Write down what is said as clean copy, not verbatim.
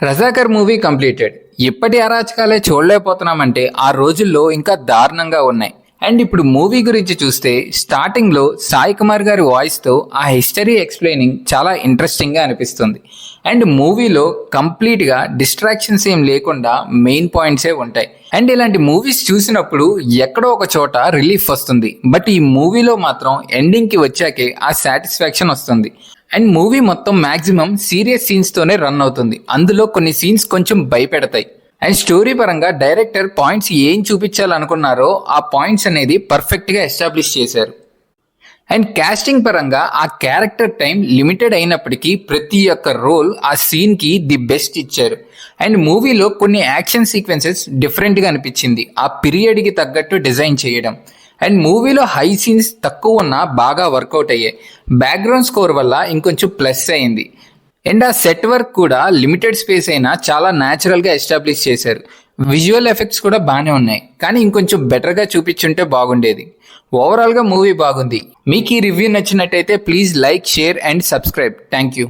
Razakar movie completed. ఇప్పటి అరాచకాలే చూడలేకపోతున్నామంటే ఆ రోజుల్లో ఇంకా దారుణంగా ఉన్నాయి. అండ్ ఇప్పుడు మూవీ గురించి చూస్తే స్టార్టింగ్ లో సాయి కుమార్ గారి వాయిస్ తో ఆ హిస్టరీ ఎక్స్ప్లెయినింగ్ చాలా ఇంట్రెస్టింగ్ గా అనిపిస్తుంది. అండ్ మూవీలో కంప్లీట్ గా డిస్ట్రాక్షన్స్ ఏం లేకుండా మెయిన్ పాయింట్సే ఉంటాయి. అండ్ ఇలాంటి మూవీస్ చూసినప్పుడు ఎక్కడో ఒక చోట రిలీఫ్ వస్తుంది. బట్ ఈ మూవీలో మాత్రం ఎండింగ్ కి వచ్చాకే ఆ సాటిస్ఫాక్షన్ వస్తుంది. అండ్ మూవీ మొత్తం మాక్సిమం సీరియస్ సీన్స్ తోనే రన్ అవుతుంది. అందులో కొన్ని సీన్స్ కొంచెం భయపెడతాయి. అండ్ స్టోరీ పరంగా డైరెక్టర్ పాయింట్స్ ఏం చూపించాలనుకున్నారో ఆ పాయింట్స్ అనేది పర్ఫెక్ట్ గా ఎస్టాబ్లిష్ చేశారు. అండ్ కాస్టింగ్ పరంగా ఆ క్యారెక్టర్ టైం లిమిటెడ్ అయినప్పటికీ ప్రతి ఒక్క రోల్ ఆ సీన్ కి ది బెస్ట్ ఇచ్చారు. అండ్ మూవీలో కొన్ని యాక్షన్ సీక్వెన్సెస్ డిఫరెంట్ గా అనిపించింది, ఆ పీరియడ్ కి తగ్గట్టు డిజైన్ చేయడం. అండ్ మూవీలో హై సీన్స్ తక్కువ ఉన్నా బాగా వర్కౌట్ అయ్యాయి. బ్యాక్గ్రౌండ్ స్కోర్ వల్ల ఇంకొంచెం ప్లస్ అయింది. అండ్ ఆ సెట్ వర్క్ కూడా లిమిటెడ్ స్పేస్ అయినా చాలా న్యాచురల్ గా ఎస్టాబ్లిష్ చేశారు. విజువల్ ఎఫెక్ట్స్ కూడా బాగానే ఉన్నాయి, కానీ ఇంకొంచెం బెటర్ గా చూపించుంటే బాగుండేది. ఓవరాల్ గా మూవీ బాగుంది. మీకు ఈ రివ్యూ నచ్చినట్టయితే please like, share and subscribe. Thank you.